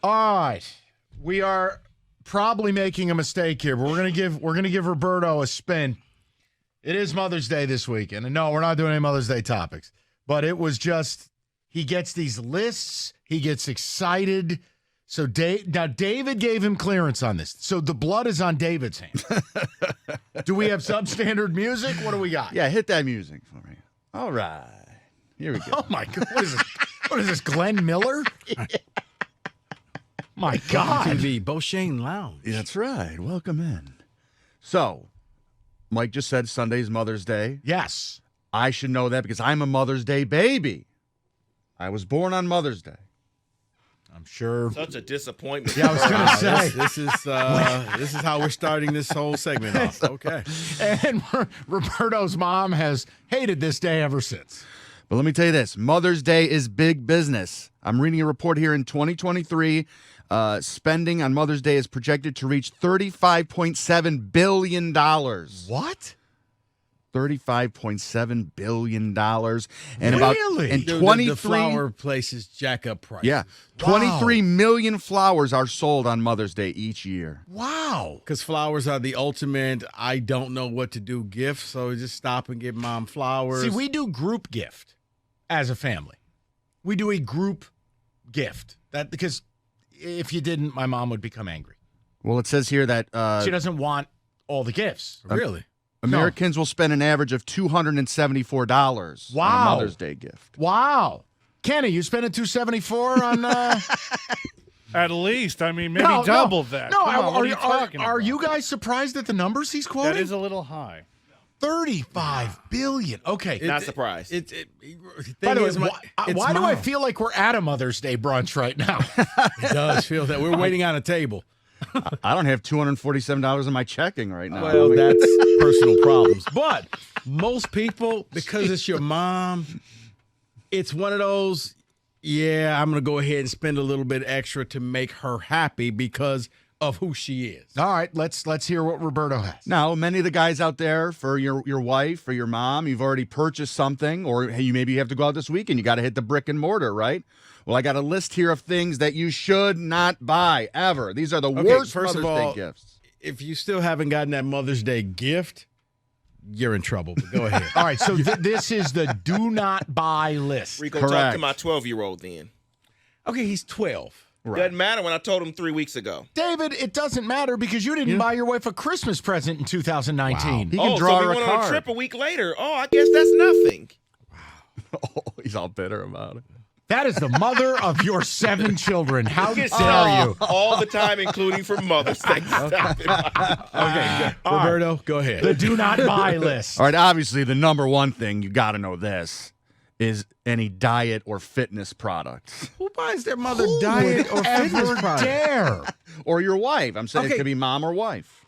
All right. We are probably making a mistake here, but we're gonna give Roberto a spin. It is Mother's Day this weekend. And no, we're not doing any Mother's Day topics. But it was just he gets these lists, he gets excited. So now David gave him clearance on this. So the blood is on David's hands. Do we have substandard music? What do we got? Yeah, hit that music for me. All right. Here we go. Oh my God. What is this, Glenn Miller? My God. To the Beauchene Lounge. That's right. Welcome in. So, Mike just said Sunday's Mother's Day. Yes. I should know that because I'm a Mother's Day baby. I was born on Mother's Day. I'm sure. Such a disappointment. Yeah, I was going to say. This is how we're starting this whole segment off. Okay. And Roberto's mom has hated this day ever since. But let me tell you this. Mother's Day is big business. I'm reading a report here in 2023. Spending on Mother's Day is projected to reach $35.7 billion. What? $35.7 billion. And Really? and The 23 flower places jack up prices. Yeah. 23 million flowers are sold on Mother's Day each year. Wow. Because flowers are the ultimate, I don't know what to do gift, so just stop and give mom flowers. See, we do group gift as a family. We do a group gift. That because if you didn't, my mom would become angry. Well, it says here that She doesn't want all the gifts. Really? Americans will spend an average of $274 on a Mother's Day gift. Wow. Kenny, you spending $274 on At least. I mean, maybe double that. No, Come on, what are you talking are about? you guys surprised at the numbers he's quoting? That is a little high. $35 billion. Okay. Not surprised. By the way, why do I feel like we're at a Mother's Day brunch right now? It does feel that. We're waiting on a table. I don't have $247 in my checking right now. Well, that's personal problems. But most people, because it's your mom, it's one of those, yeah, I'm going to go ahead and spend a little bit extra to make her happy because of who she is. All right, let's hear what Roberto has. Now, many of the guys out there, for your wife, for your mom, you've already purchased something, or hey, maybe you have to go out this weekend. You got to hit the brick and mortar, right? Well, I got a list here of things that you should not buy ever. These are the worst first of Mother's all, Day gifts. If you still haven't gotten that Mother's Day gift, you're in trouble. But go ahead. All right, so this is the do not buy list. Rico, Correct. talk to my 12-year-old then. Okay, he's 12. Doesn't matter when I told him 3 weeks ago. David, it doesn't matter because you didn't buy your wife a Christmas present in 2019. He can draw so we her a went card. on a trip a week later. Oh, I guess that's nothing. Oh, he's all bitter about it. That is the mother of your 7 children. How Gets dare you? all the time, including for Mother's Day. Okay, Roberto, go ahead. The do not buy list. All right, obviously, the number one thing, you got to know this, is any diet or fitness products. Who buys their mother diet or fitness product? Dare? Or your wife. I'm saying it Okay. could be mom or wife.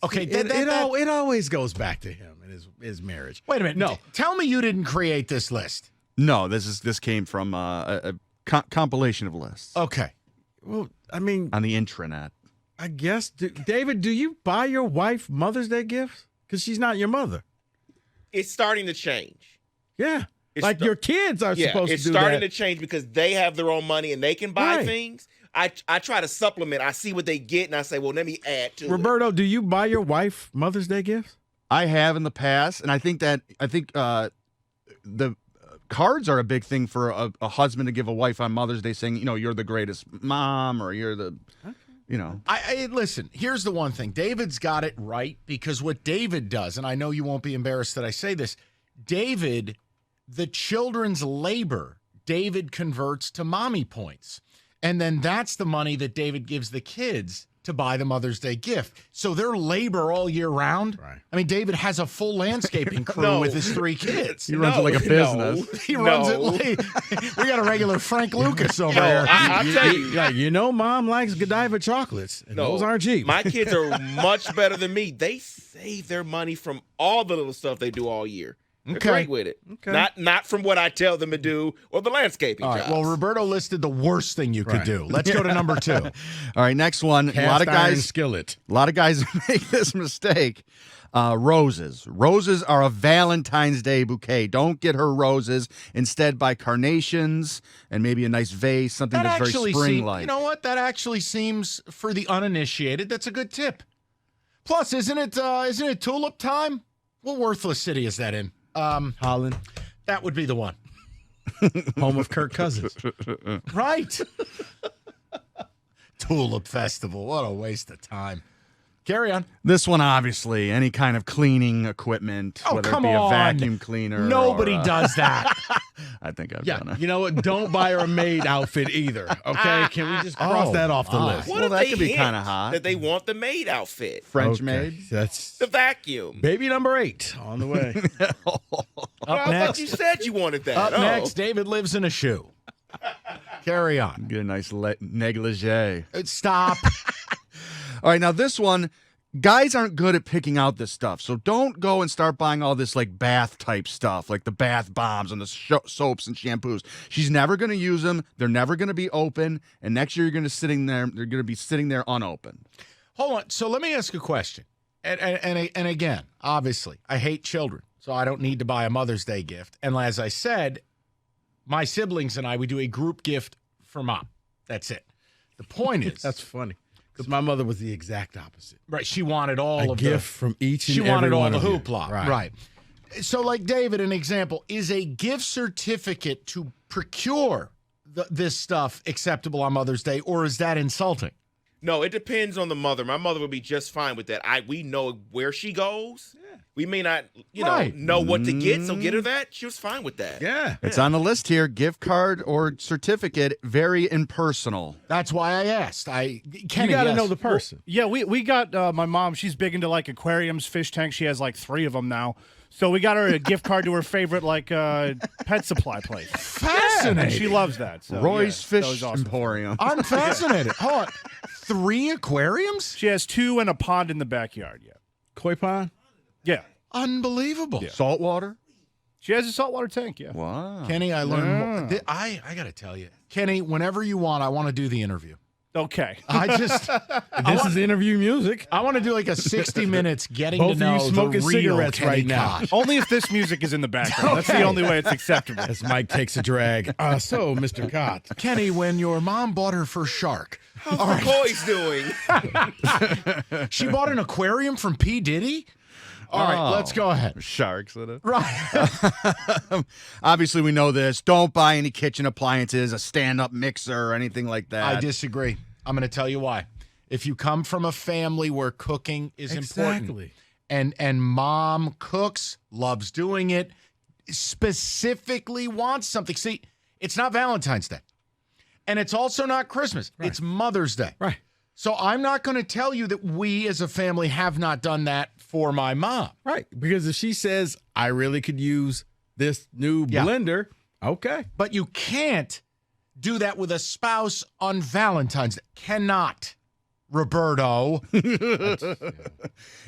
Okay, It always goes back to him and his marriage. wait a minute. No, tell me you didn't create this list. No, this came from a compilation of lists Okay. Well, I mean, on the intranet. I guess, David, do you buy your wife Mother's Day gifts? Because she's not your mother. It's starting to change. Yeah. It's like your kids are supposed to do that. it's starting to change because they have their own money and they can buy Right. things. I try to supplement. I see what they get and I say, well, let me add to it. Roberto, do you buy your wife Mother's Day gifts? I have in the past, and I think the cards are a big thing for a husband to give a wife on Mother's Day, saying, you're the greatest mom, or you're the, I listen, here's the one thing. David's got it right because what David does, and I know you won't be embarrassed that I say this, David, the children's labor, David converts to mommy points. And then that's the money that David gives the kids to buy the Mother's Day gift. So their labor all year round. Right. I mean, David has a full landscaping crew with his 3 kids. he runs it like a business. He runs it like we got a regular Frank Lucas over here. I'll tell you. Mom likes Godiva chocolates, and those aren't cheap. My kids are much better than me. They save their money from all the little stuff they do all year. They're Okay. great with it. Okay. Not from what I tell them to do or the landscaping All right. jobs. Well, Roberto listed the worst thing you could Right. do. Let's go to number 2. All right, next one. Cast a lot of iron guys skillet. make this mistake. Roses. Roses are a Valentine's Day bouquet. Don't get her roses. Instead, buy carnations and maybe a nice vase, something That that's very actually seems, spring-like. you know what? That actually seems, for the uninitiated, that's a good tip. Plus, isn't it tulip time? What worthless city is that in? Holland, That would be the one. home of Kirk Cousins. Right. Tulip Festival. What a waste of time. Carry on. This one, obviously, any kind of cleaning equipment, Oh, whether come it be on. a vacuum cleaner. Nobody or, does that. I think I've Yeah, done it. you know what? Don't buy her a maid outfit either. Okay, can we just cross that off the my. list? What Well, if that they could be hint kinda hot. that they want the maid outfit, French Okay, maid. That's the vacuum? baby number 8 on the way. Up I next. thought you said you wanted that. Up Oh. next, David lives in a shoe. Carry on. Get a nice negligee. Stop. All right, now this one, guys aren't good at picking out this stuff. So don't go and start buying all this like bath type stuff, like the bath bombs and the soaps and shampoos. She's never going to use them. They're never going to be open. And next year they're going to be sitting there unopened. Hold on. So let me ask a question. And again, obviously, I hate children, so I don't need to buy a Mother's Day gift. And as I said, my siblings and I, we do a group gift for mom. That's it. The point is, That's funny. Because my mother was the exact opposite. right, she wanted all A of gift from each and she every wanted all one the of you. hoopla. Right. Right. So, like David, an example, is a gift certificate to procure this stuff acceptable on Mother's Day, or is that insulting? No, it depends on the mother. My mother would be just fine with that. We know where she goes. We may not, Right. know what to get, so get her that. She was fine with that. Yeah. It's on the list here. Gift card or certificate, very impersonal. That's why I asked. Kenny, You got to yes. know the person. Yeah, we got my mom. She's big into like aquariums, fish tanks. She has like 3 of them now. So we got her a gift card to her favorite like pet supply place. Fascinating. And she loves that. So, Roy's yeah, that Fish was awesome. Emporium. I'm fascinated. Hold on. 3 aquariums? She has 2 and a pond in the backyard. Yeah, Koi pond? yeah. Unbelievable. Salt water? She has a saltwater tank. Yeah. Wow. Kenny, I learned more. I got to tell you. Kenny, whenever you want, I want to do the interview. Okay. I just This is interview music. I want to do like a 60 minutes getting Both to of you know smoking the real cigarettes Kenny right now. Koch. Only if this music is in the background. That's Okay. the only way it's acceptable. As Mike takes a drag. So, Mr. Cott. Kenny, when your mom bought her first shark, How's the boys doing? she bought an aquarium from P. Diddy? All right, Oh. let's go ahead. Sharks in it. Right. Obviously, we know this. Don't buy any kitchen appliances, a stand-up mixer, or anything like that. I disagree. I'm going to tell you why. If you come from a family where cooking is important, Exactly. and mom cooks, loves doing it, specifically wants something. See, it's not Valentine's Day. And it's also not Christmas. It's Mother's Day. Right. So I'm not going to tell you that we as a family have not done that for my mom. Right. Because if she says, I really could use this new Yeah. blender, okay. But you can't do that with a spouse on Valentine's Day. Cannot, Roberto.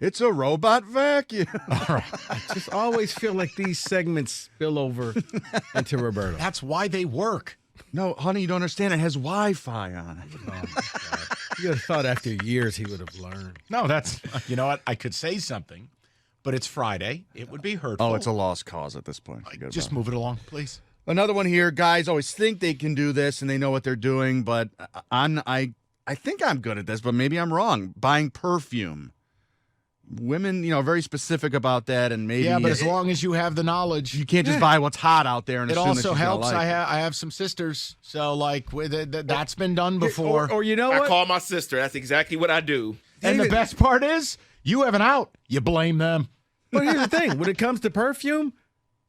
It's a robot vacuum. I just always feel like these segments spill over into Roberto. That's why they work. No, honey, you don't understand. It has Wi-Fi on it. You would have thought after years he would have learned. No, that's, you know what? I could say something, but it's Friday. It would be hurtful. Oh, it's a lost cause at this point. Forget Just about move it along, please. it. Another one here. Guys always think they can do this and they know what they're doing, but I think I'm good at this, but maybe I'm wrong. Buying perfume. Women, very specific about that, and maybe Yeah, but as long as you have the knowledge, you can't just buy what's hot out there and it assume that also she's gonna helps. like I it. have some sisters, so like that's been done before. Or you know I what? call my sister. That's exactly what I do. And the best part is, you have an out. You blame them. But here's the thing. When it comes to perfume,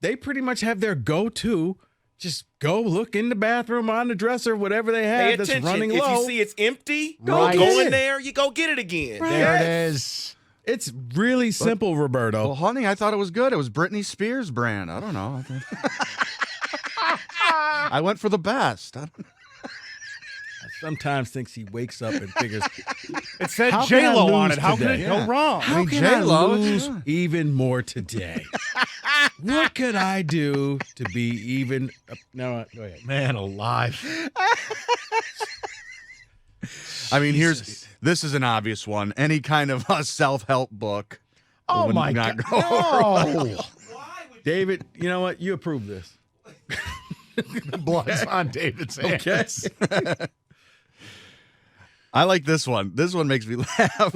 they pretty much have their go-to. Just go look in the bathroom, on the dresser, whatever they Pay have that's attention. running If low. you see it's empty, Right. go in there. You go get it again. Right. There it is. It's really simple, Roberto. Well, honey, I thought it was good. It was Britney Spears brand. I don't know. I went for the best. I sometimes thinks he wakes up and figures, It said How can I J-Lo on lose it. How could today? it go wrong? how mean, can I J-Lo, lose yeah. even more today? What could I do to be even? No, go ahead. Man alive. I mean, this is an obvious one. Any kind of self-help book. Oh, would my not God. go No. David, you know what? You approve this. The blood's on David's hands. Okay. I like this one. This one makes me laugh.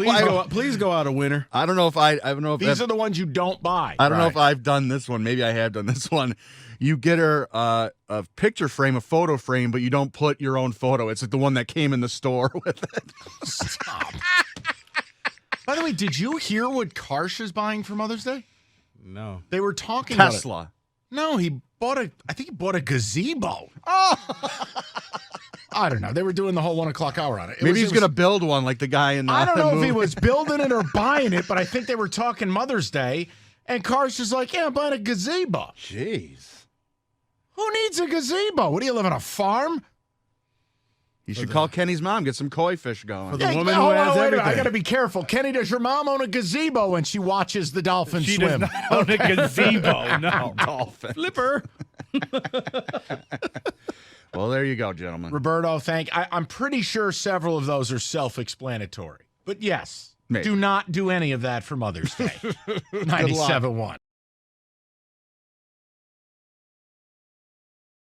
Please go out a winner. I don't know if I don't know if These are the ones you don't buy. I don't know if I've done this one. Maybe I have done this one. You get her a picture frame, a photo frame, but you don't put your own photo. It's like the one that came in the store with it. Stop. By the way, did you hear what Karsh is buying for Mother's Day? No. They were talking about it. Tesla. No, I think he bought a gazebo. Oh. I don't know. They were doing the whole 1 o'clock hour on it. Maybe he's going to build one like the guy in the I don't know if movie. he was building it or buying it, but I think they were talking Mother's Day, and Karsh is like, yeah, I'm buying a gazebo. Jeez. Who needs a gazebo? What do you live on a farm? You should call Kenny's mom, get some koi fish going. The woman who hold on, has wait a minute. I everything. got to be careful. Kenny, does your mom own a gazebo when she watches the dolphins She swim? does not own a gazebo. No. Dolphin. Flipper. Well, there you go, gentlemen. Roberto, I'm pretty sure several of those are self-explanatory. But yes, Maybe. do not do any of that for Mother's Day. 97.1.